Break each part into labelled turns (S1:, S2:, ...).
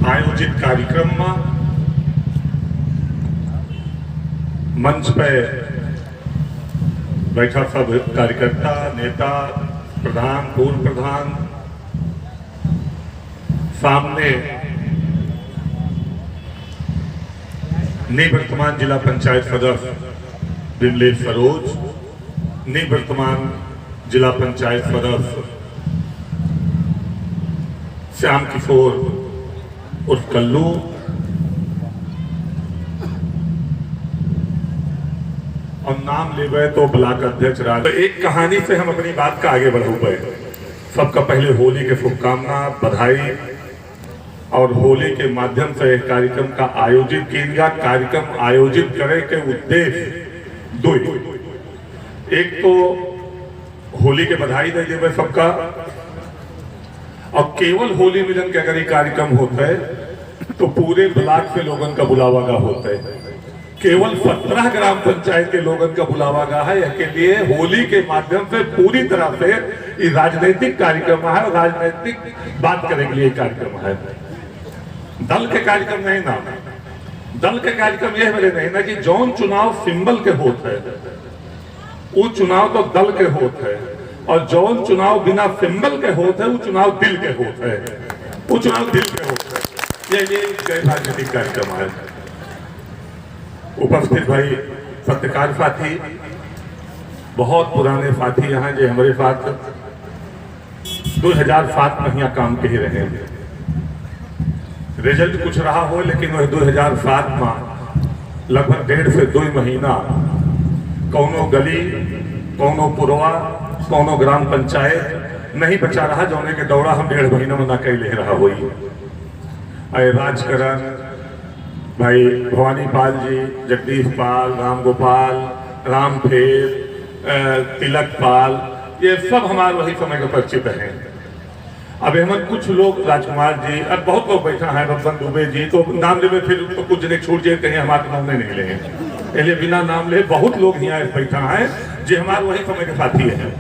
S1: आयोजित कार्यक्रम में मंच पे बैठा सब कार्यकर्ता, नेता, प्रधान, पूर्व प्रधान, सामने निवर्तमान जिला पंचायत सदस्य विमलेश सरोज, निवर्तमान जिला पंचायत सदस्य श्याम किशोर उर्फ कल्लू, और नाम लेवे तो ब्लॉक अध्यक्ष राज। तो एक कहानी से हम अपनी बात का आगे बढ़ाए। सबका पहले होली के शुभकामना, बधाई, और होली के माध्यम से कार्यक्रम का आयोजित किया गया। कार्यक्रम आयोजित करे के उद्देश्य दो, एक तो होली के बधाई दे देवे सबका, और केवल होली मिलन के अगर ये कार्यक्रम होता है तो पूरे ब्लॉक से लोगों का बुलावा गा होता है। केवल 17 ग्राम पंचायत के लोगों का बुलावा गा है के लिए होली के माध्यम से पूरी तरह से ये राजनीतिक कार्यक्रम है, राजनीतिक बात करने के लिए कार्यक्रम है। दल के कार्यक्रम नहीं ना, दल के कार्यक्रम यह मेरे नहीं ना कि जौन चुनाव सिंबल के होते है वो चुनाव तो दल के होते है, और जौन चुनाव बिना सिंबल के होते है वो चुनाव दिल के होते है, वो चुनाव दिल के होते है। ये राजनीतिक कार्यक्रम है। उपस्थित भाई पत्रकार साथी, बहुत पुराने साथी यहाँ जो हमारे साथ 2007 में यहाँ काम के ही रहे हैं। रिजल्ट कुछ रहा हो लेकिन वह 2007 में लगभग 1.5 से 2 महीना कौनो गली, कौनो पुरवा, कौनो ग्राम पंचायत नहीं बचा रहा जोने के दौड़ा हम 1.5 महीना में ना कई ले रहा हुई। राजकरण भाई, भवानी पाल जी, जगदीश पाल, राम गोपाल, राम फेर, तिलक पाल, ये सब हमारे वही समय के परिचित हैं। अब हम कुछ लोग, राजकुमार जी, अब बहुत लोग बैठा है, बब्बन दुबे जी, तो नाम ले फिर तो कुछ जने छूट जाए, कहीं हमारे नाम नहीं ले, इसलिए बिना नाम ले बहुत लोग यहाँ बैठा है जो हमारे वही समय के साथी हैं।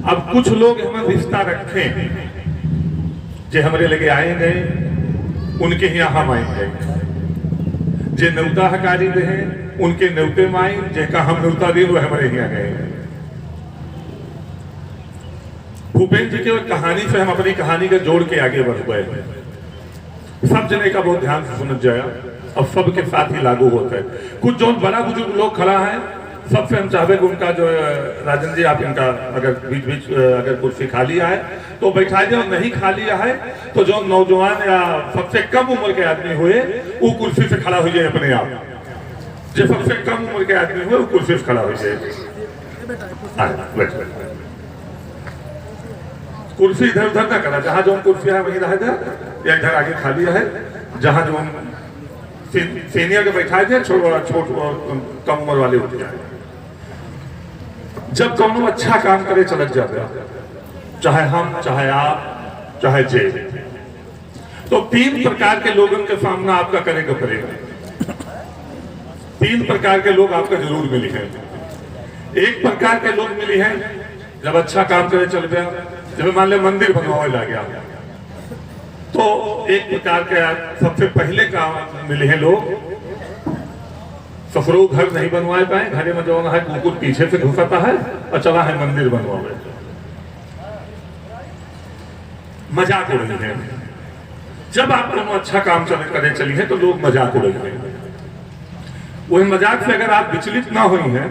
S1: अब कुछ लोग हमें रिश्ता रखे जो हमारे लगे आएंगे, उनके यहाँ हम आएंगे। जे न्योता हकारी दे हैं उनके न्योते में आए, जेका हम न्योता दे वो हमारे यहाँ गए। भूपेन्द्र जी के कहानी से हम अपनी कहानी का जोड़ के आगे बढ़ गए। सब जने का बहुत ध्यान से सुन जाया, अब सबके साथ ही लागू होता है। कुछ जो बड़ा बुजुर्ग लोग खड़ा है, सबसे हम चाहे कि उनका जो राजन जी, आप इनका अगर बीच बीच अगर कुर्सी खा लिया है तो बैठा जाओ, नहीं खा लिया है तो जो नौजवान या सबसे कम उम्र के आदमी हुए वो कुर्सी से खड़ा हो जाए अपने आप। जो सबसे कम उम्र के आदमी हुए वो कुर्सी से खड़ा हो जाए। कुर्सी इधर उधर ना करा, जहां जो कुर्सी है वहीं रह जाए, या इधर आगे खा लिया है जहां जो सीनियर के बैठा जाए, छोट कम उम्र वाले उठ जाए। जब दोनों अच्छा काम करे चलक जाते, चाहे हम, चाहे आप, चाहे जे, तो 3 प्रकार के लोगों के सामना आपका करेगा। 3 प्रकार के लोग आपका जरूर मिली हैं। एक प्रकार के लोग मिली हैं जब अच्छा काम करे चल गया, जब मान ले मंदिर बनवाने लग गया, तो एक प्रकार के सबसे पहले काम मिले हैं लोग सफरो घर नहीं बनवाए पाए, घरे में जो है कुकुर पीछे से घुसाता है और चला है मंदिर बनवावे, मजाक उड़ रही है। जब आप दोनों अच्छा काम करे चली है तो लोग मजाक उड़ रहे हैं। वही मजाक से अगर आप विचलित ना हुई हैं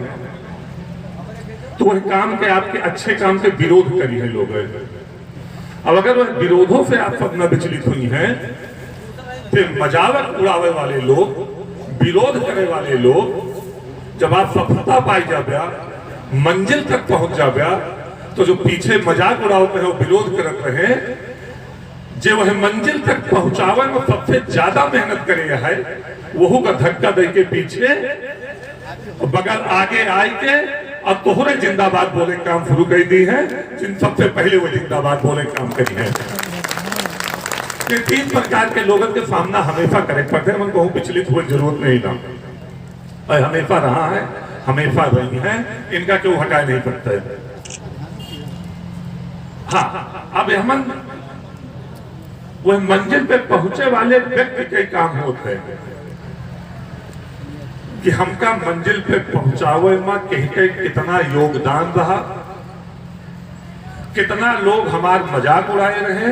S1: तो वह काम के, आपके अच्छे काम के विरोध करी है लोग। अब अगर वह विरोधों से आप सब न विचलित हुई हैं, फिर मजाक उड़ावे वाले लोग, विरोध करने वाले लोग, जब आप सफलता पाई जाबे, मंजिल तक पहुंच जाबे, तो जो पीछे मजाक उड़ाते हैं, विरोध करते रहे, जो वह मंजिल तक पहुंचावे में सबसे ज्यादा मेहनत करे है, वह का धक्का दे के पीछे बगल आगे आई के अब तोहरे जिंदाबाद बोले काम शुरू कर दी है, जिन सबसे पहले वो जिंदाबाद बोले काम करी है। ये 3 प्रकार के लोगों के सामना हमेशा करे पड़ते हैं। उनको विचलित हुए जरूरत नहीं ना, और हमेशा रहा है, हमेशा रही है, इनका क्यों हटाए नहीं सकता है। हाँ, अब हम वह मंजिल पे पहुंचे वाले व्यक्ति के काम होते हैं कि हमका मंजिल पे पहुंचावे में कहीं कितना योगदान रहा, कितना लोग हमार मजाक उड़ाए रहे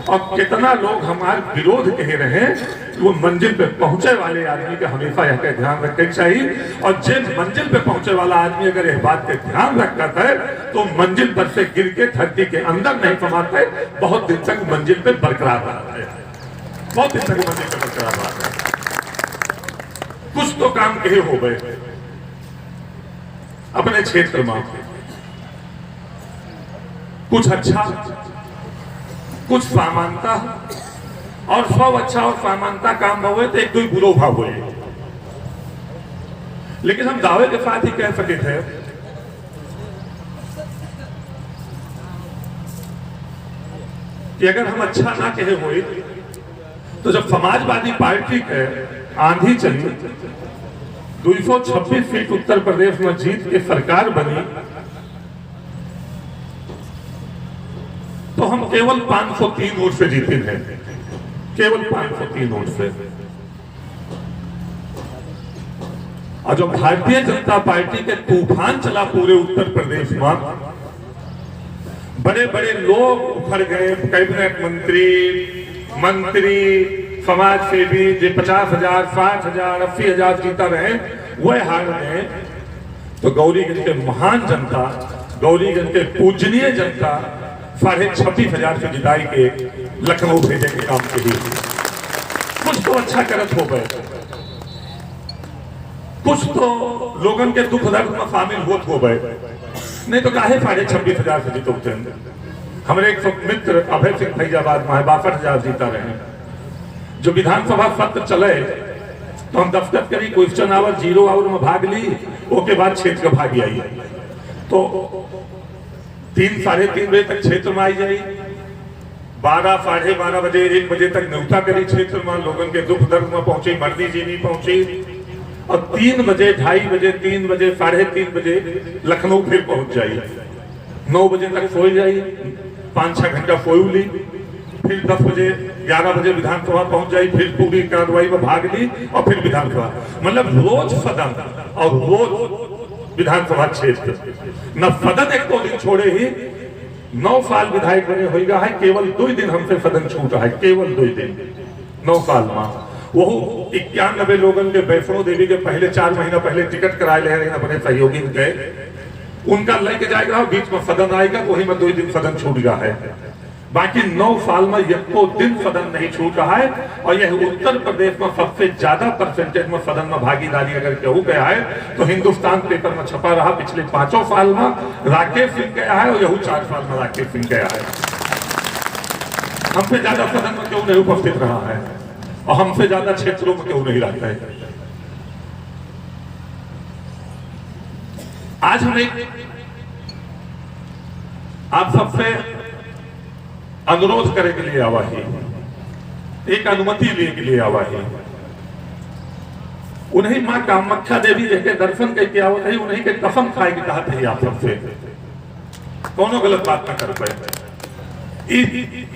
S1: और कितना लोग हमार विरोध कहे रहे। वो मंजिल पे पहुंचे वाले आदमी का हमेशा यह ध्यान रखना चाहिए। और जिस मंजिल पे पहुंचे वाला आदमी अगर इस बात का ध्यान रखता है तो मंजिल पर से गिर के धरती के अंदर नहीं समाता है, बहुत दिन तक मंजिल पे बरकरार रहता है, बहुत दिन तक मंजिल पे बरकरार रहता है। कुछ तो काम कहे हो गए अपने क्षेत्र में, कुछ अच्छा कुछ सामानता और सब अच्छा और सामानता काम हुए तो एक दो बुरो भाव हुए। लेकिन हम दावे के साथ ही कह सके थे कि अगर हम अच्छा ना कहे हुए तो जब समाजवादी पार्टी के आंधी चली 226 सीट उत्तर प्रदेश में जीत के सरकार बनी तो हम केवल 503 वोट से जीते हैं, केवल 503 वोट से। और जो भारतीय जनता पार्टी के तूफान चला पूरे उत्तर प्रदेश में, बड़े बड़े लोग उभर गए, कैबिनेट मंत्री समाज सेवी जो 50,000 60,000 80,000 जीता रहे वह हार गए। तो गौरीगंज के महान जनता, गौरीगंज के पूजनीय जनता 26,500 से जिताई के लखनऊ भेजे के काम के लिए कुछ तो अच्छा करत हो गए, कुछ तो लोगन के दुख दर्द में शामिल हो गए, नहीं तो काहे 26,500 से जीतोते। हमारे एक मित्र अभय सिंह फैजाबाद में 62,000 जीता रहे। जो विधानसभा सत्र चले तो हम दफ्तर करी, क्वेश्चन आवर 0 आवर में भाग ली, उसके बाद क्षेत्र का भागी आई तो 3 साढ़े 3 बजे तक क्षेत्र में आई जाई, 12 साढ़े 12 बजे 1 बजे तक न्योता करी क्षेत्र में, लोगों के दुख दर्द में पहुंची, मर्दी जी नहीं पहुंची और 3 बजे 2:30 बजे 3 बजे साढ़े 3 बजे लखनऊ फिर पहुंच जाई। 9 बजे तक सोई जाई, 5-6 घंटा सोई ली, फिर 10 बजे 11 बजे विधानसभा पहुंच जाई, फिर पूरी कार्रवाई में भाग ली और फिर विधानसभा, मतलब रोज सदन और रोज विधानसभा क्षेत्र न सदन एक दो दिन छोड़े ही 9 साल विधायक बने होगा है, केवल 2 दिन हमसे सदन छूटा है, केवल 2 दिन 9 साल में। वो 91 लोगों के वैष्णो देवी के पहले 4 महीना पहले टिकट कराए ले रहे अपने सहयोगी के, उनका लेके जाएगा बीच में सदन आएगा, वही में 2 दिन सदन छूट गया है। बाकी 9 साल में एक तो दिन सदन नहीं छूट रहा है। और यह उत्तर प्रदेश में सबसे ज्यादा परसेंटेज में सदन में भागीदारी अगर केहू गया है तो हिंदुस्तान पेपर में छपा रहा पिछले 5 साल में राकेश सिंह गया है और यहू 4 साल में राकेश सिंह गया है। हमसे ज्यादा सदन में क्यों नहीं उपस्थित रहा है और हमसे ज्यादा क्षेत्रों में क्यों नहीं रहता है। आज हम आप सबसे अनुरोध करे के लिए आवा ही, एक अनुमति लिए के लिए आवा ही। उन्हीं मां कामाख्या देवी के दर्शन करके आवत है, उन्हीं के कसम खाए की कहा था आप सबसे, कोनो गलत बात ना कर पाए।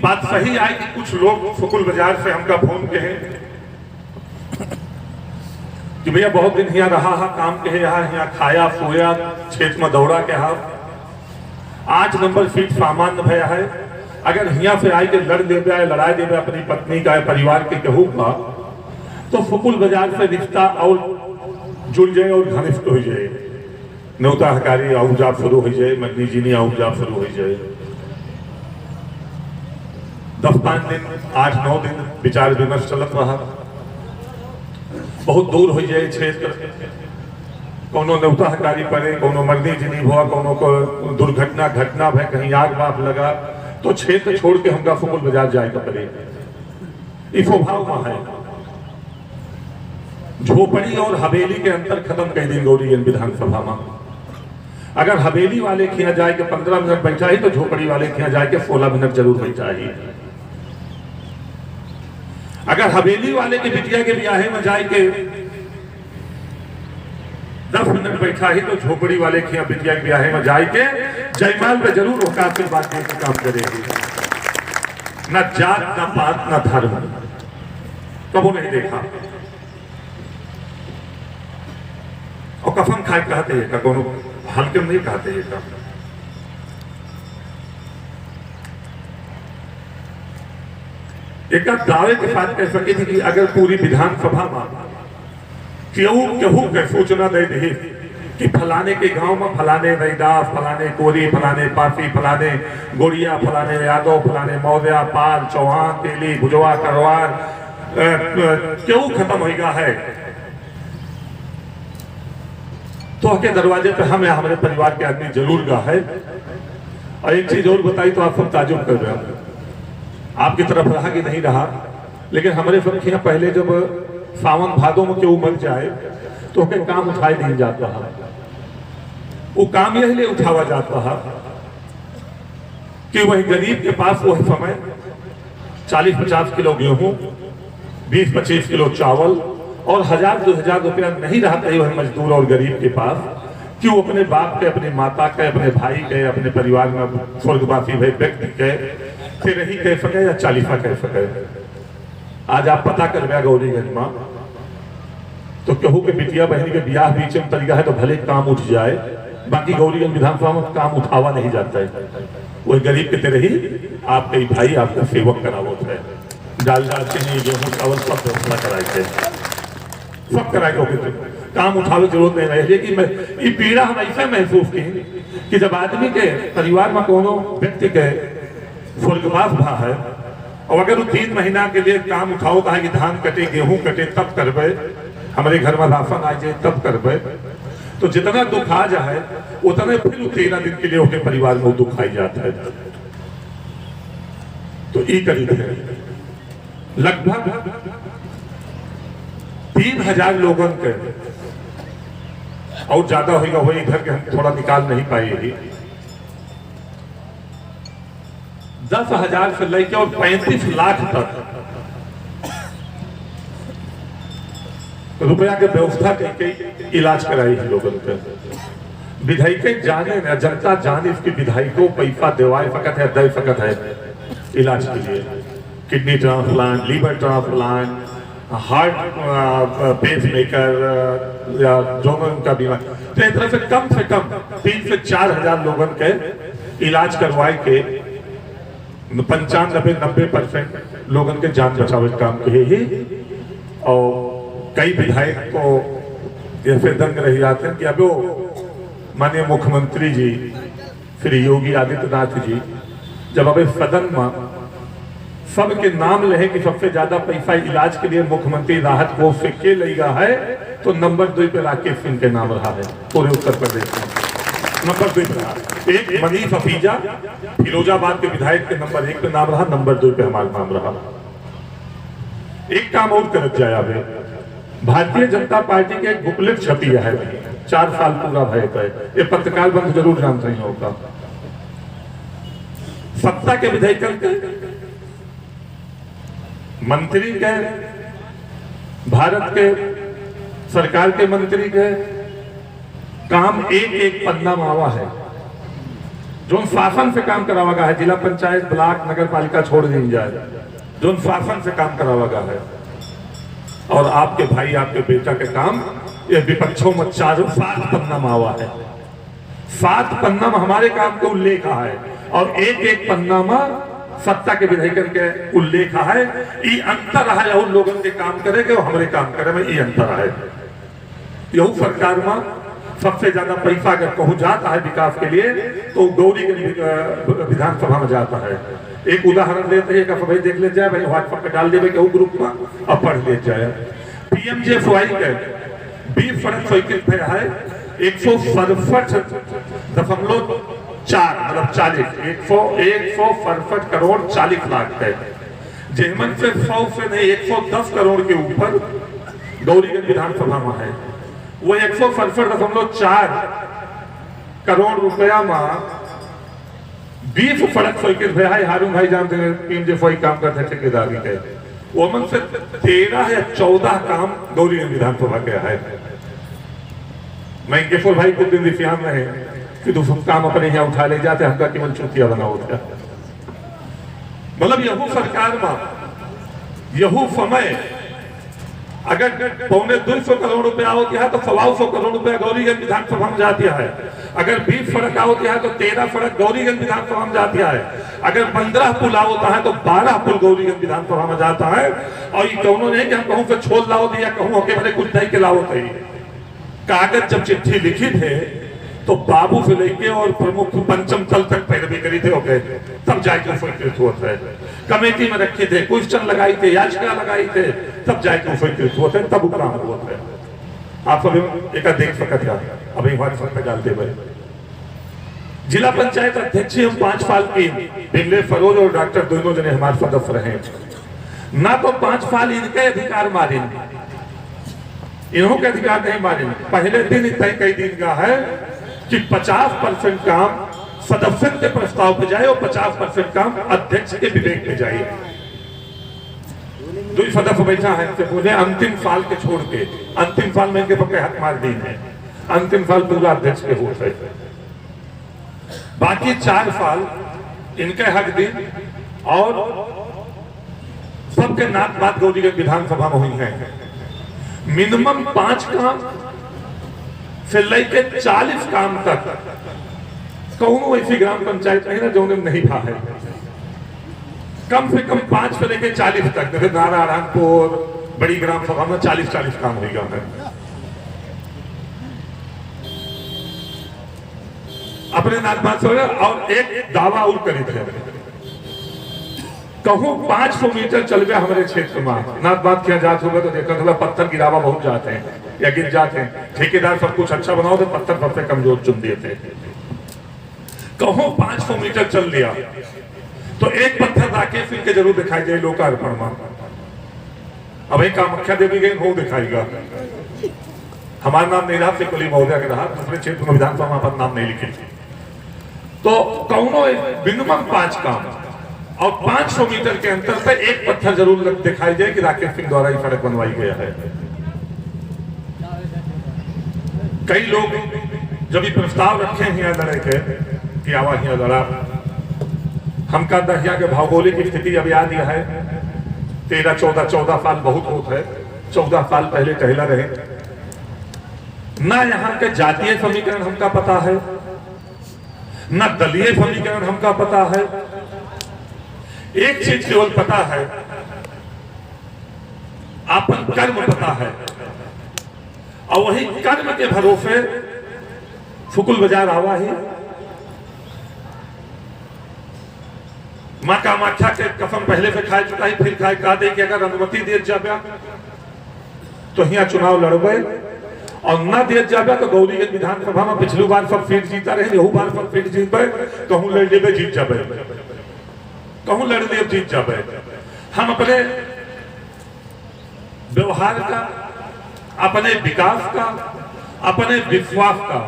S1: बात सही आई कि कुछ लोग सुकुल बाजार से हमका फोन कहे कि भैया बहुत दिन यहाँ रहा है, काम कहे यहाँ खाया सोया क्षेत्र में दौड़ा के हा, 8 नंबर सीट सामान्य भया है। अगर हिया से आई के लड़ देवे लड़ाई देवे अपनी पत्नी का परिवार के कहू का तो सुकुल बाजार से रिश्ता और जुड़ जाए और घनिष्ठ हो जाए, न्योता हकारी आउजाब शुरू हो जाए, मदनी जीनी आउजाब शुरू हो जाए। 10-5 दिन 8-9 दिन विचार विमर्श चलत रहा, बहुत दूर हो जाए क्षेत्र, कोनो न्योता हकारी पड़े, कोनो मर्दी जीनी हुआ, कोनो को दुर्घटना घटना भय, कहीं आग बाप लगा तो क्षेत्र छोड़ के हमका सुकुल बाजार जाएगा पड़े। इस स्वभाव में है। झोपड़ी और हवेली के अंतर खत्म कर दी गौरीगंज विधानसभा में। अगर हवेली वाले के यहाँ जाए के 15 मिनट बैठा ही तो झोपड़ी वाले के यहाँ जाए के 16 मिनट जरूर बैठा ही। अगर हवेली वाले के बिटिया के ब्याहे में जाए के 10 मिनट बैठा ही तो झोपड़ी वाले के यहाँ बिटिया के ब्याहे में जाए के जयमाल पे जरूर औकात की बात के काम करेगी। न जात न पात न धर्म, कबो नहीं देखा। और कफन खाए कहते हैं का कोनो हल्के में नहीं कहते हैं का। एक दावे के साथ कह सके थी कि अगर पूरी विधानसभा में केहू के सूचना दे दी कि फलाने के गांव में फलाने रैदास, फलाने कोरी, फलाने पासी, फलाने गोड़िया, फलाने यादव, फलाने मौर्या, पाल, चौहान, तेली, भुजवा, करवार क्यों खत्म होगा है, तो के दरवाजे पे हम हमारे परिवार के आदमी जरूर गा है। और एक चीज और बताई तो आप सब ताजुब कर रहे हैं, आपकी तरफ रहा कि नहीं रहा, लेकिन हमारे सब पहले जब सावन भादों में क्यों मर जाए तो के काम उठाए नहीं जाता है। वो काम यही लिए उठावा जाता है कि वही गरीब के पास वही समय 40-50 किलो गेहूं, 20-25 किलो चावल और 1000-2000 रुपया नहीं रहता है वही मजदूर और गरीब के पास, कि वो अपने बाप के, अपनी माता के, अपने भाई के, अपने परिवार में स्वर्गवासी भाई व्यक्ति के फिर ही कह सके या चालीसा कह सके। आज आप पता कर गया गौरीगंज में तो केहू के बिटिया बहनी के ब्याह बीच में तरीका है तो भले काम उठ जाए, बाकी गौरीगंज विधानसभा में काम उठावा नहीं जाता है। वही गरीब के तरह ही आपके भाई आपका सेवक करावत है, डाल चीनी गेहूं चावल सब व्यवस्था कराए थे, सब कराए काम उठावे जरूरत नहीं रहे। लेकिन मैं ये पीड़ा हम ऐसा महसूस की कि जब आदमी के परिवार में कोनो व्यक्ति के स्वर्गवास भा है और अगर वो 3 महीना के लिए काम उठाओ कहा कि धान कटे, गेहूं कटे तब करबे, हमारे घर में राशन आ जाए तब करबे, तो जितना दुख आ जाए उतना फिर 13 दिन के लिए उनके परिवार में दुख आई जाता है। तो ये करीब है लगभग 3000 लोगों के और ज्यादा होगा, वही इधर के हम थोड़ा निकाल नहीं पाएगी। 10,000 से लेकर और 35 लाख तक रुपया के व्यवस्था करके इलाज कराई है लोगों के। विधायक जाने न जनता जाने इसकी विधायकों पैसा देवाए फकत है, दे फकत है इलाज के लिए, kidney transplant, liver transplant, heart pacemaker या जो उनका बीमा, तो इस तरह से कम 3 से 4 हजार लोगों के इलाज करवाए के 95-90% लोगों के जान बचावे काम के ही। और कई विधायक को ऐसे दंग रह जाते हैं कि अब वो माननीय मुख्यमंत्री जी श्री योगी आदित्यनाथ जी जब अब सदन में सबके नाम ले कि सबसे ज्यादा पैसा इलाज के लिए मुख्यमंत्री राहत कोष से के लेगा है, तो नंबर 2 पे राकेश सिंह के नाम रहा है पूरे उत्तर प्रदेश में। नंबर 2 पे रहा, एक मनीष अफीजा फिरोजाबाद के विधायक के नंबर 1 पे नाम रहा, नंबर 2 पे हमारा नाम रहा। एक काम और करत जाए, अब भारतीय जनता पार्टी के एक बुकलेट छपी है 4 साल पूरा भय का, ये पत्रकार बंधु जरूर जानते ही होगा। सत्ता के विधायक के, मंत्री के, भारत के सरकार के मंत्री के काम एक पन्ना मावा है, जो शासन से काम करावागा है, जिला पंचायत, ब्लॉक, नगर पालिका छोड़ दी जाए, जो शासन से काम करावागा है। और आपके भाई, आपके बेटा के काम ये विपक्षों में 7 पन्ना मावा है। 7 पन्ना में हमारे काम को उल्लेख है और एक पन्ना में सत्ता के विधायक के उल्लेख है। ये अंतर है, उन लोगों के काम करेंगे और हमारे काम करे में ये अंतर है। यहू सरकार में सबसे ज्यादा पैसा अगर पहुंच जाता है विकास के लिए तो गौरीगंज विधानसभा में जाता है। एक उदाहरण देते हैं, भाई देख ले जाए, भाई व्हाट्सएप पे डाल दे ग्रुप में, अब पढ़ ले जाए। PMJFY के 20 फरक साइकिल पे है 167.4 मतलब 167 करोड़ 40 लाख है। जेमन से 100 से नहीं 110 करोड़ के ऊपर गौरीगंज विधानसभा में है। वो 167.4 करोड़ रुपया में 20 फड़क साइकिल पे है। हारून भाई जानते हैं PMJFY काम करते ठेकेदारी के, वो मन से 13 या 14 काम गौरीगंज विधानसभा के है। मैं केफुल भाई को दिन दिफियान रहे कि तुम काम अपने यहाँ उठा ले जाते, हमका केवल चुतिया बना होता। मतलब यहू सरकार में यहू समय अगर 250 करोड़ रुपया होती है तो 125 करोड़ रुपया गौरीगंज विधानसभा में जाती है। अगर 20 फर्क होती है तो 13 फर्क गौरीगंज विधानसभा में जाती है। अगर 15 पुल होता है तो 12 पुल गौरीगंज विधानसभा में जाता है। और ये कौनो नहीं कि हम कहूँ से छोड़ लाओ दिया कहूँ होके मैंने कुछ नहीं के लाओ थे। कागज जब चिट्ठी लिखी थे तो बाबू से लेके और प्रमुख पंचम तल तक पैरवी करी थे ओके, तब जाके स्वीकृत हुए थे। कमेटी में रखे थे, क्वेश्चन लगाई थे, याचिका लगाई थे, तब जाके स्वीकृत हुए थे, तब काम हुए थे। आप सब एक देख सकते हैं अभी हमारे साथ डालते हुए। जिला पंचायत अध्यक्ष हम 5 साल की बिमले फरोज और डॉक्टर दोनों जने हमारे सदस्य रहे। ना तो 5 साल इनके अधिकार मारे, इन्हों के अधिकार नहीं मारे। पहले दिन इतना कई दिन का है कि 50% काम सदस्य के प्रस्ताव पे जाए और 50% काम अध्यक्ष के विवेक पे जाए। 2 सदस्य बैठा है से बोले अंतिम साल के छोड़ के, अंतिम साल में इनके पक्के हक मार दी है, अंतिम साल पूरा अध्यक्ष के हो सकते, बाकी 4 साल इनके हक दिन और सबके नात बात गौरीगंज विधानसभा में हुई है। मिनिमम 5 काम से लेके 40 काम तक कहूँ ऐसी ग्राम पंचायत नहीं ना जो नहीं था है। कम से कम 5 से लेके 40 तक, जैसे नारायणपुर बड़ी ग्राम सभा में 40 काम होगा है। अपने नाथ और एक दावा और करी थे कहूँ 500 मीटर चल गया हमारे क्षेत्र में नाथ बात किया जात होगा तो देखा थोड़ा पत्थर गिरावा बहुत जाते हैं या गिर जाते हैं। ठेकेदार सब कुछ अच्छा बनाओ तो पत्थर सबसे कमजोर चुन दिए थे। कहूँ 500 मीटर चल लिया तो एक पत्थर राकेश सिंह के जरूर दिखाई दे लोकार्पण में। अब एक कामाख्या देवी गई वो दिखाएगा। हमारा नाम नहीं से कुली महोदय के रहा, दूसरे क्षेत्र में विधानसभा में अपन नाम नहीं लिखे। तो कौनो मिनिमम 5 काम और 500 मीटर के अंतर पे एक पत्थर जरूर दिखाई दे कि राकेश सिंह द्वारा ही सड़क बनवाई गया है। कई लोग जब ये प्रस्ताव रखे हैं यहाँ लड़े के कि आवा यहाँ लड़ा, हमका दहिया के भौगोलिक स्थिति अब याद यह है 13-14 साल बहुत होता है। 14 साल पहले टहला रहे ना, यहाँ के जातीय समीकरण हमका पता है ना दलीय समीकरण हमका पता है। एक चीज केवल पता है, आपन कर्म पता है और वही कर्म के भरोसे फुकुल बाजार आवा ही। माँ कामाख्या के कसम पहले से खाए चुका ही, फिर खाए का दे कि अगर अनुमति दिए जाबा तो यहाँ चुनाव लड़बे और ना दिए जाबा तो गौरीगंज विधानसभा में पिछली बार सब सीट जीता रहे, यहू बार सब सीट जीतबे, कहूँ लड़ लेबे जीत जाबे, कहूँ लड़ ले जीत जाबे। हम अपने व्यवहार का, अपने विकास का, अपने विश्वास का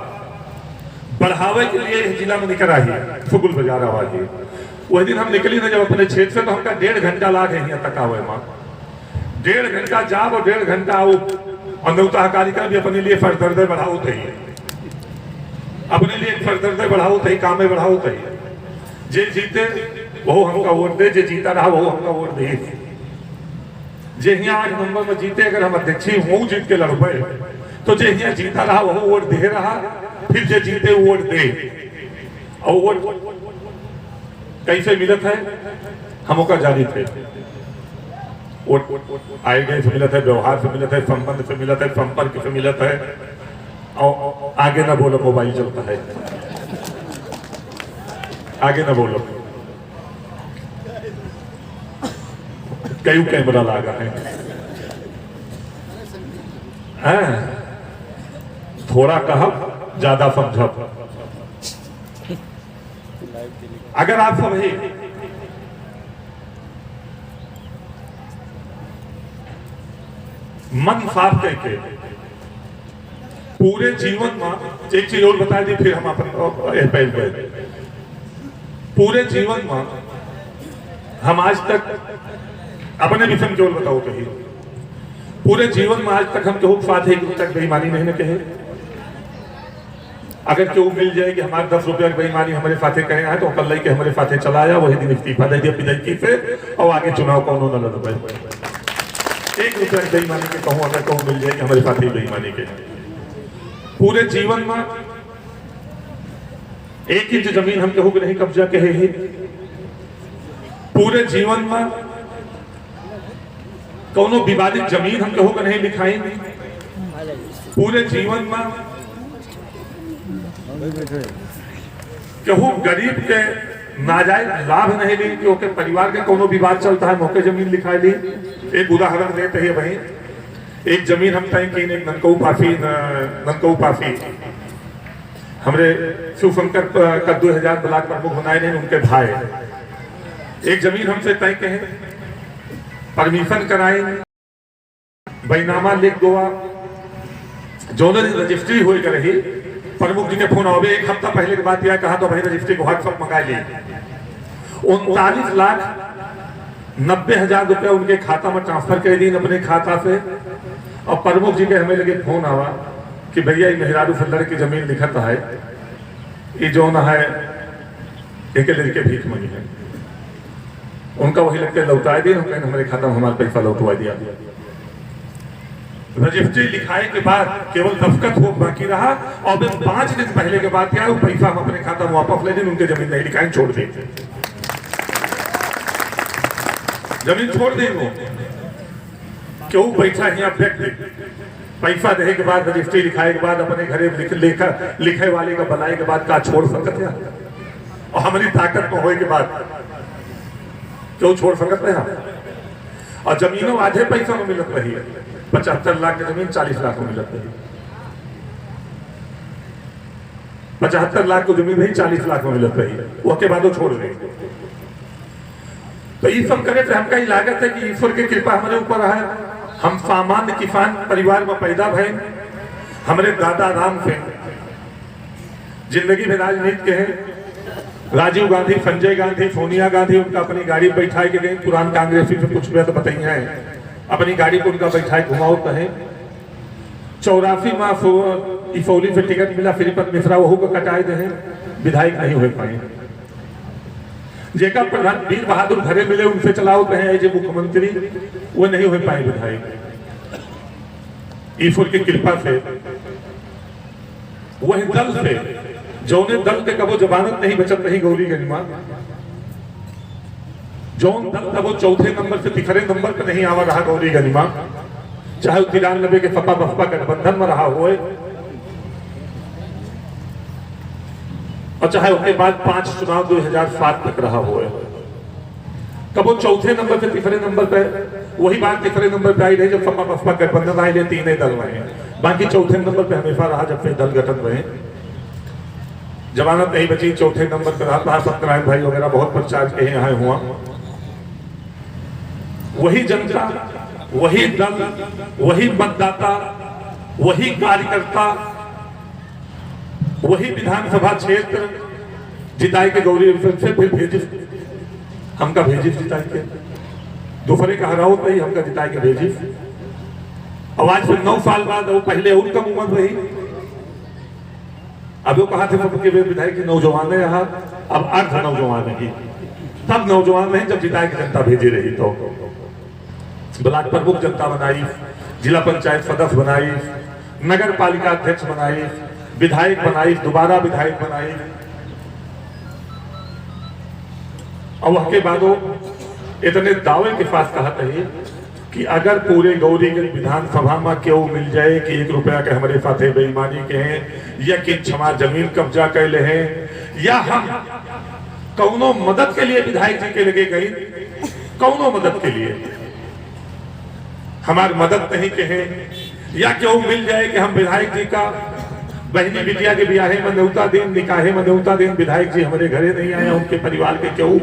S1: बढ़ावे के लिए जिला में निकल आई फुकुल बाजार आवाजी। वही दिन हम निकली ना जब अपने क्षेत्र से तो हमका 1.5 घंटा लागे यहाँ तक आवे माँ। 1.5 घंटा जाब और 1.5 घंटा आओ। अनौता कारिका भी अपने लिए फरदर्दे बढ़ाओ थे, अपने लिए फरदर्दे बढ़ाओ थे, कामे बढ़ाओ थे। जे जीते वो हमका वोट दे, जे जीता रहा वो हमका वोट दे। जे यहाँ 8 नंबर में जीते अगर हम अध्यक्षी वो जीत के लड़बे तो जे यहाँ जीता रहा वो वोट दे रहा, फिर जे जीते वोट दे। और वोट कैसे मिलत है हम का जानी थे। वोट आए गए से मिलत है, व्यवहार से मिलत है, संबंध से मिलत है, संपर्क से मिलत है। और आगे ना बोलो मोबाइल चलता है, आगे ना बोलो, कई कैमरा लगा है। थोड़ा कहा ज्यादा समझब। अगर आप सब ही मन साफ करके पूरे जीवन में, एक चीज और बता दी फिर हम अपन पूरे जीवन में हम आज तक अपने विषय में केवल बताओ कही, पूरे जीवन में आज तक हम केहू साथ एक तक बेईमानी नहीं ने कहे। अगर क्यों मिल जाए कि हमारे 10 रुपया की बेईमानी हमारे फाते कहे है तो कल के हमारे फाते चला आया, वही दिन इस्तीफा दे दिया विधायकी से और आगे चुनाव कौन न लड़ पाए। 1 रुपया की बेईमानी के कहूँ अगर कहूँ मिल जाए कि हमारे फाते बेईमानी के पूरे जीवन में 1 इंच जमीन हम कहूँ नहीं कब्जा कहे ही, पूरे जीवन में कौनो विवादित जमीन हम कहूँ नहीं लिखाई, पूरे जीवन में केहू गरीब के नाजायज लाभ नहीं ली, क्योंकि परिवार के कोनो विवाद चलता है मौके जमीन लिखा ली। एक उदाहरण देते हैं भाई, एक जमीन हम तय की एक ननकऊ पाफी हमरे शिवशंकर का 2000 ब्लॉक प्रमुख बनाए नहीं उनके भाई एक जमीन हमसे तय के परमिशन कराए, बैनामा लिख गोवा जो रजिस्ट्री हुई कर रही। प्रमुख जी के फोन आवे 1 हफ्ता पहले की बात यह कहा तो भाई रजिस्ट्री को व्हाट्सएप मंगा ली। 39,90,000 रुपया उनके खाता में ट्रांसफर कर दी अपने खाता से। और प्रमुख जी के हमें लगे फोन आवा कि भैया ये मेहरारू फल्लर की जमीन लिखत है, ये जो न है एक लड़के भीख मंगी है, उनका वही लगते लौटाए दी, हमारे खाता में हमारा पैसा लौटवा दिया। रजिस्ट्री लिखाए के बाद केवल दस्तखत हो बाकी रहा और 5 दिन पहले के बाद क्या पैसा हम अपने खाता में वापस ले दी, उनके जमीन नहीं लिखाई छोड़ दी, जमीन छोड़ दी। वो क्यों बैठा यहाँ व्यक्ति पैसा देने के बाद रजिस्ट्री लिखाए के बाद अपने घरे लिखे वाले का बनाए के बाद का छोड़ सकते हैं, और हमारी ताकत में होए के बाद क्यों छोड़ सकते हैं। और जमीनों आधे पैसा में मिलत रही है, 75 लाख की जमीन 40 लाख में मिलत रही, 75 लाख की जमीन नहीं 40 लाख में मिलत रही, वो के बाद वो छोड़ गई। तो ये सब करे तो हमका ही लागत है कि ईश्वर की कृपा हमारे ऊपर है। हम सामान्य किसान परिवार में पैदा भय, हमारे दादा राम से जिंदगी में राजनीति के हैं। राजीव गांधी, संजय गांधी, सोनिया गांधी उनका अपनी गाड़ी बैठाए के गए, पुरान कांग्रेसी से कुछ भी तो बताइए है, अपनी गाड़ी को उनका बैठाए घुमाओ कहे। 84 में इफौली से टिकट मिला, श्रीपत मिश्रा वहू को कटाए दे, विधायक नहीं हो पाए। जेका प्रधान वीर बहादुर घरे मिले उनसे चलाओ कहे जो मुख्यमंत्री, वो नहीं हो पाए विधायक। ईश्वर की कृपा से वही दल से जौने दल के कबो जमानत नहीं बचत रही गौरी गरिमा, जौन दल कबो चौथे नंबर से तीसरे नंबर पे नहीं आवा रहा गौरी गरिमा, चाहे 93 के सपा बसपा गठबंधन में रहा हो, और चाहे उसके बाद 5 चुनाव 2007 तक रहा हो, कबो चौथे नंबर से तीसरे नंबर पे, वही बात तीसरे नंबर पे आई रही जब सपा बसपा गठबंधन आई रहे, 3 दल रहे। बाकी चौथे नंबर पे हमेशा रहा जब से दल गठन रहे, जमानत नहीं बची, चौथे नंबर पर रहा। सत्यनारायण भाई वगैरह बहुत प्रचार के यहाँ हुआ। वही जनता, वही दल, वही मतदाता, वही कार्यकर्ता, वही विधानसभा क्षेत्र जिताए के गौरी से फिर भेजिस हमका भेजिस जिताए के, दूसरे का हराओ तो ही हमका जिताए के भेजिस। आवाज फिर 9 साल बाद वो पहले और कम उम्र रही, अब वो कहा थे विधायक की नौजवान यहाँ, अब अर्ध नौजवान है, तब नौजवान नहीं जब जिताए की जनता भेजी रही। तो ब्लॉक प्रमुख जनता बनाई, जिला पंचायत सदस्य बनाई, नगर पालिका अध्यक्ष बनाई, विधायक बनाई, दोबारा विधायक बनाई। और वह के बाद इतने दावे के पास कहा है कि अगर पूरे गौरी विधानसभा में क्यों मिल जाए कि 1 रुपया के हमारे साथ बेईमानी के हैं, या कि हमार जमीन कब्जा कर ले हैं, या हम कौनो मदद के लिए विधायक जी के लगे गई, कौनो मदद के लिए हमारी मदद नहीं कहे, या क्यों मिल जाए कि हम विधायक जी का बहनी बिटिया के ब्याहे में न्योता दिन, निकाहे में न्योता दिन विधायक जी हमारे घरे नहीं आए, उनके परिवार के क्यों,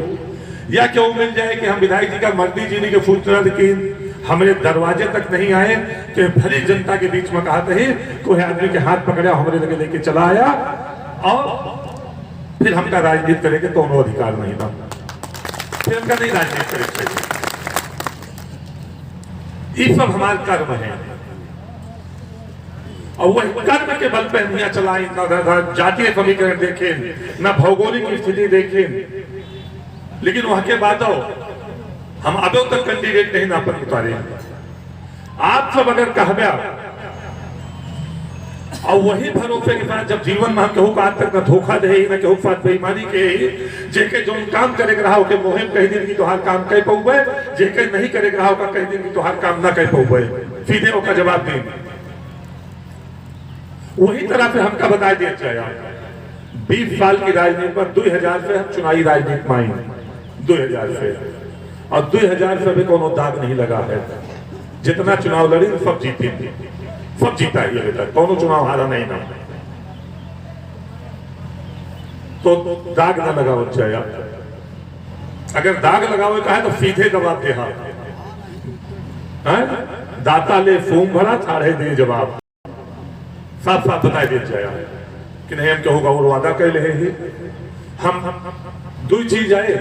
S1: या क्यों मिल जाए कि हम विधायक जी का मर्दी जीने के फूटना की हमारे दरवाजे तक नहीं आए, तो भरी जनता के बीच में कहा ही कोई आदमी के हाथ पकड़ा हमारे लगे लेके चला आया, और फिर हमका राजनीति करेंगे तो उन्होंने अधिकार नहीं था, फिर हमका नहीं राजनीति करेंगे। ये सब हमारे कर्म है। और वही कर्म के बल पे दुनिया चलाई, न जातीय समीकरण देखे, न भौगोलिक स्थिति देखे, लेकिन वहां के बाद हम अभी तक कैंडिडेट नहीं ना पर उतारे। आप सब अगर कहबे और वही भरोसे के साथ जब जीवन में हम केहू का आज तक न धोखा दे न केहू के साथ बेईमानी के जेके जो काम करे रहा हो के मोहे कह दिन की तोहार काम कह पौबे, जेके नहीं करे रहा हो कह दिन की तोहार काम ना कह पौबे, सीधे ओका जवाब दें। वही तरह से हमका बता दिया चाहिए 20 साल की राजनीति पर 2000 से हम चुनावी राजनीति में आई, 2000 से, और 2000 से भी कोनो दाग नहीं लगा है। जितना चुनाव लड़ी सब जीती, सब जीता ही अभी तक, कौन चुनाव हारा नहीं ना, तो दाग ना लगाओ चाहिए। अगर दाग लगाओ का है तो सीधे जवाब दे, दाता ले फूम भरा थाड़े दे जवाब, साफ साफ बता दे चाहिए कि नहीं हम कहूँगा और वादा कर ले ही। हम दो चीज आए,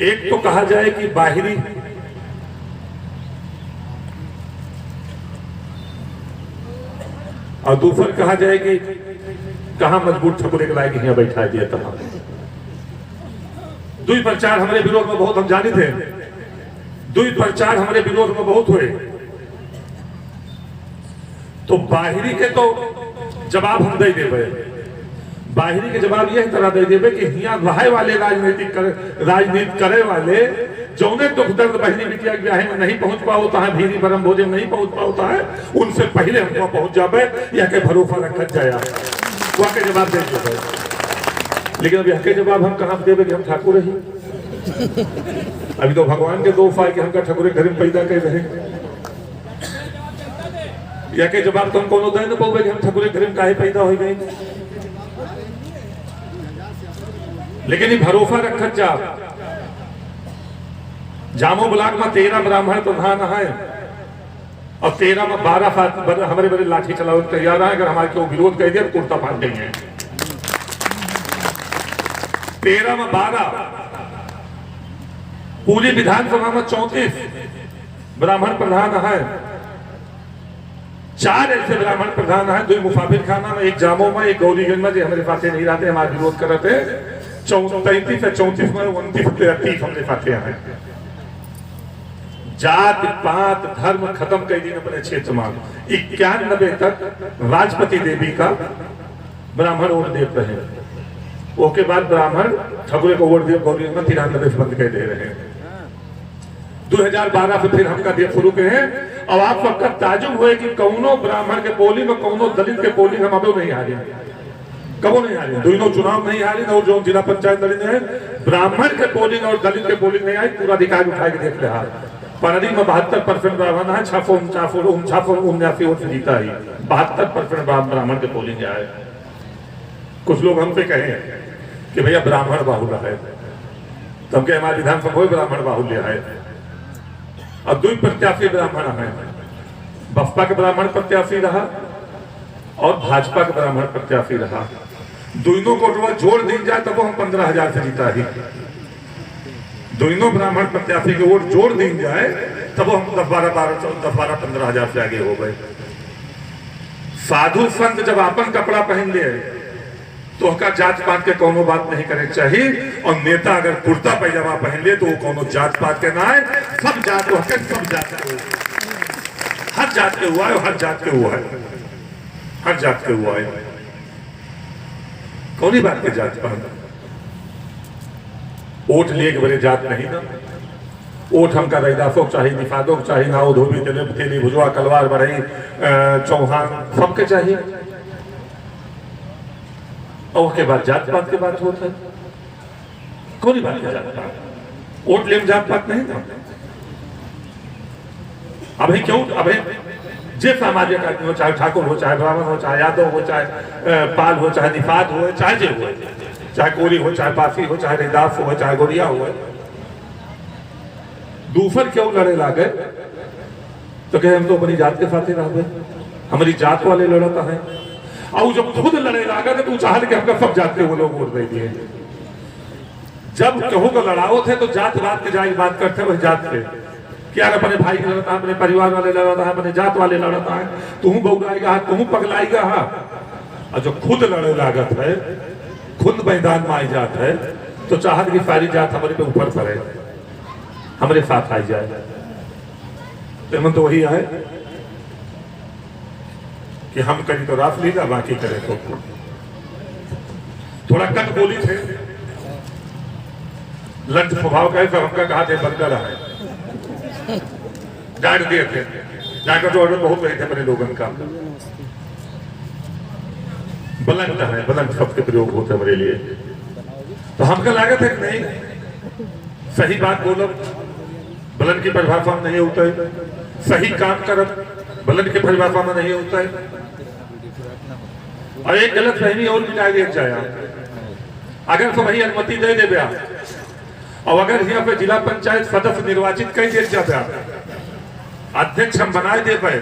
S1: एक तो कहा जाए कि बाहरी और दूसर कहा जाए कि कहा मजबूत ठकुरे के लायक यहाँ बैठा दिया तमाम। दुई प्रचार हमारे विरोध में बहुत हम जाने थे, दुई प्रचार हमारे विरोध में बहुत हुए, तो बाहरी के तो जवाब हम दे देवे, बाहरी के जवाब यह तरह दे देवे कि यहाँ रहे वाले राजनीति करे वाले जौने दुख दर्द बहनी बिटिया के ब्याह में नहीं पहुंच पाता है, भीरी परम भोजन नहीं पहुंच पाता है, उनसे पहले हमको पहुंच जावे या के भरोसा रखा जाया, वह के जवाब दे देवे। लेकिन अब यह के जवाब हम कहाँ देवे कि हम ठाकुर ही, अभी तो भगवान के दो फाय कि हमका ठाकुर घर में पैदा कर रहे, या के जवाब तो हम कोनो दे न पावे कि हम ठाकुर घर में काहे पैदा हो गए। लेकिन ये भरोसा रखा जा, जामो ब्लॉक में 13 ब्राह्मण प्रधान है और 13 में 12 हमारे बड़े लाठी चलाओ तैयार है, अगर हमारे को विरोध कर दिया तो कुर्ता फाड़ देंगे। 13 में 12, पूरी विधानसभा में 34 ब्राह्मण प्रधान है, 4 ऐसे ब्राह्मण प्रधान है, 2 मुसाफिर खाना में, एक जामो में, एक गौरीगंज में, जो हमारे पास नहीं रहते, हमारे विरोध कर रहे थे। 33 से 34 में 29 30 हमने पाते हैं। जात पात धर्म खत्म कर दी अपने क्षेत्र में। 91 तक राजपति देवी का ब्राह्मण वोट देते हैं, उसके बाद ब्राह्मण ठाकुर को वोट दिए, गौरी में 93 से बंद कर दे रहे हैं। 2012 से फिर हमका दिए शुरू के हैं। अब आप सबका ताजुब हुए कि कौनो ब्राह्मण के पोलिंग और कौनो दलित के पोलिंग हम अभी नहीं हारे, कबो नहीं हारे, दोनों चुनाव नहीं हारे, और जो जिला पंचायत दलित है ब्राह्मण के पोलिंग और दलित के पोलिंग नहीं आई, पूरा अधिकार उठा के देख रहा। पनरी में 72% ब्राह्मण है, 79 वोट से जीता ही, 72% ब्राह्मण के पोलिंग आए। कुछ लोग हमसे कहें कि भैया ब्राह्मण बाहुल्य है, तो हमके हमारे विधानसभा कोई ब्राह्मण बाहुल्य है। और 2 प्रत्याशी ब्राह्मण है, बसपा के ब्राह्मण प्रत्याशी रहा और भाजपा के ब्राह्मण प्रत्याशी रहा। दोनों को जोड़ दी जाए तब हम 15,000 से जीता ही। दोनों ब्राह्मण प्रत्याशी के वोट जोड़ दी जाए तब हम 10-12-15,000 से आगे हो गए। साधु संत जब अपन कपड़ा पहन ले तो उसका जात पात के कोनो बात नहीं करे चाहिए, और नेता अगर कुर्ता पैजामा पहन ले तो वो कोनो जात पात के ना है, सब जात हो, सब जात के, हर जात के हुआ है, हर जात के हुआ है, हर जात के हुआ है, कौन ही बात के जात पात। ओट लिए के बड़े जात नहीं ना, ओट हमका रैदासों चाहिए, निफादों चाहिए, नाव धोबी तेली भुजवा कलवार बढ़ई चौहान सबके चाहिए, और उसके बाद जात पात के बात होता है, कौन बात है जात पात, वोट ले जात पात नहीं था। अभी क्यों, अभी जे सामाजिक आदमी हो, चाहे ठाकुर हो, चाहे ब्राह्मण हो, चाहे यादव हो, चाहे पाल हो, चाहे निफाद हो, चाहे जे हो, चाहे कोरी हो, चाहे पासी हो, चाहे रैदास हो, चाहे गोरिया हो, दूसर क्यों लड़े लागे, तो कहे हम तो अपनी जात के साथ ही रह गए, हमारी जात वाले लड़ता है। और जब खुद लड़े लागा तो तू चाह के हमका सब जात के वो लोग वोट दे दिए। जब कहू का लड़ाओ थे तो जात बात के जाए बात करते वही जात से कि यार अपने भाई के लड़ता है, अपने परिवार वाले लड़ता है, अपने जात वाले लड़ता है, तू बौराएगा, तू पगलाएगा। और जो खुद लड़े लागत है, खुद मैदान में आई जात है, तो चाहत की सारी जात हमारे पे ऊपर पड़े, हमारे साथ आई जाए। तो मन तो वही है कि हम कहीं तो रात लीजा, बाकी करें तो थोड़ा कट बोली थे, लंच स्वभाव का है, सब हमका कहा थे बंदा रहा है, डांट दिए थे, जाकर तो ऑर्डर बहुत रहे थे अपने लोगों का। बुलंद है, बुलंद शब्द के प्रयोग होते हमारे लिए, तो हमका लागत है कि नहीं, सही बात बोलो, बुलंद की परिभाषा में नहीं होता है, सही काम करब बुलंद की परिभाषा में नहीं होता है। और एक गलत फहमी और मिटा दिया जाए, अगर तो वही अनुमति दे दे, और अगर यहाँ पे जिला पंचायत सदस्य निर्वाचित कर दिया जाता, अध्यक्ष हम बनाए दे पाए,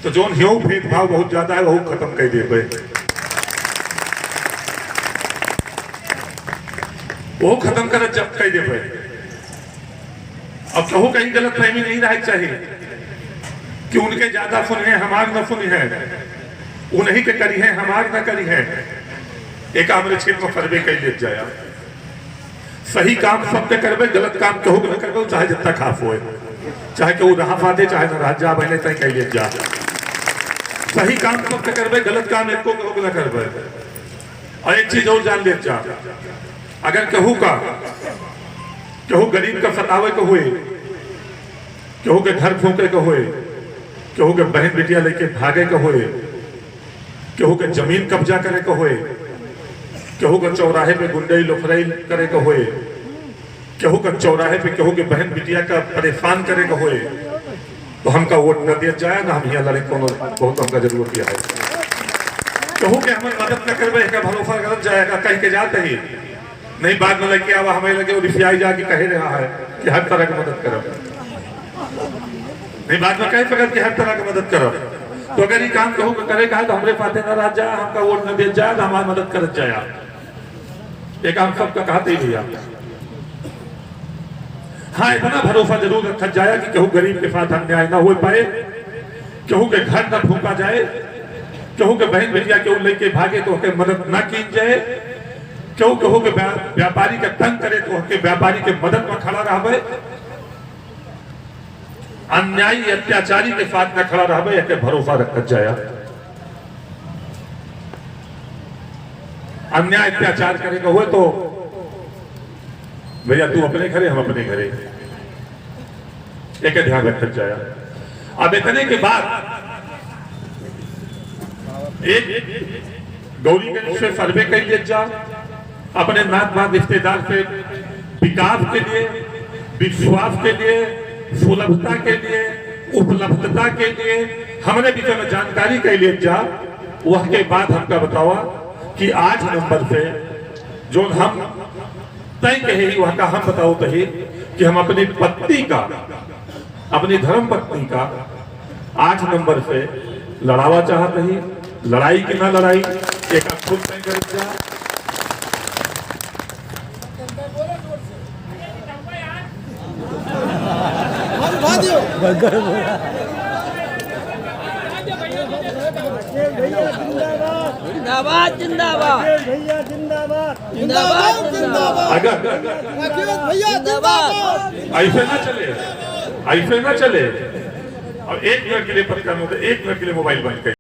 S1: तो जो भेदभाव बहुत ज्यादा है वो खत्म कर दे पाए, वो खत्म कर जब कर दे पाए। अब कहूँ कहीं गलत फहमी नहीं रह चाहिए कि उनके ज्यादा सुन है, हमार न सुनी है, उन्हीं के करी है, हमार न करी है। एक हमारे क्षेत्र में सर्वे कर ले जाए, सही काम सबके करबे, गलत काम कहूँ न करबे, चाहे जितना खास हो, चाहे केहू रहा फादे, चाहे न रह जा बने, चाहे कह ले जा। सही काम सबके करबे, गलत काम एक को कहूँ न करबे। और एक चीज और जान ले जा, अगर कहूँ का केहू गरीब का सतावे के हुए, केहू के घर फूके के हुए, केहू के बहन बेटिया लेके भागे के हुए, केहू के जमीन कब्जा करे के हुए, केहू के चौराहे पे गुंडई लुफरई करे के हुए, केहू के चौराहे पे केहू के बहन बेटिया का परेशान करे के हुए, तो हमका वोट न दिया जाए ना, हम यहाँ लड़े कोनो बहुत हमका जरूरत है। केहू के हमारी मदद न करवे, भरोसा गलत जाएगा, कह के जाते ही नहीं, बाद में लगे आवा हमें लगे रिफियाई जाके कह रहा है कि हर तरह की मदद करो, नहीं बाद में कह सकते कि हर तरह की मदद करो। तो अगर ये काम कहूँ करेगा तो हमारे पाते न रह जाए, हमका वोट न दे जाए, हमारी मदद कर जाए। एक हम सबका कहते ही भैया, हाँ इतना भरोसा जरूर रखा जाए कि कहूँ गरीब के साथ अन्याय न हो पाए, कहूँ के घर न फूका जाए, कहूँ के बहन बेटिया केहू लेके भागे तो मदद न की जाए, क्यों कहो कि व्यापारी का तंग करे तो के व्यापारी के मदद में खड़ा रहे, अन्यायी अत्याचारी के साथ न खड़ा रहे, एक भरोसा रखा जाए। अन्याय अत्याचार करेगा हुए तो भैया तू अपने घरे, हम अपने घरे, एक ध्यान रखा जाए। अब इतने के बाद एक गौरीगंज से सर्वे कर लिया जा, अपने नात नात रिश्तेदार से विकास के लिए, विश्वास के लिए, सुलभता के लिए, उपलब्धता के लिए हमने विषय में जानकारी के लिए जा। वह के बाद हमका बतावा कि 8 नंबर से जो हम तय कहे ही वह का हम बताओ तही कि हम अपनी पत्नी का, अपनी धर्म पत्नी का 8 नंबर से लड़ावा चाहते ही, लड़ाई की ना लड़ाई एक खुद तय कर जा।
S2: जिंदाबाद जिंदाबाद
S3: भैया जिंदाबाद
S2: जिंदाबाद जिंदाबाद
S3: जिंदाबाद।
S1: ऐसे ना चले, ऐसे ना चले। और 1 मिनट के लिए पत्रकार, 1 मिनट के लिए मोबाइल बंद कर।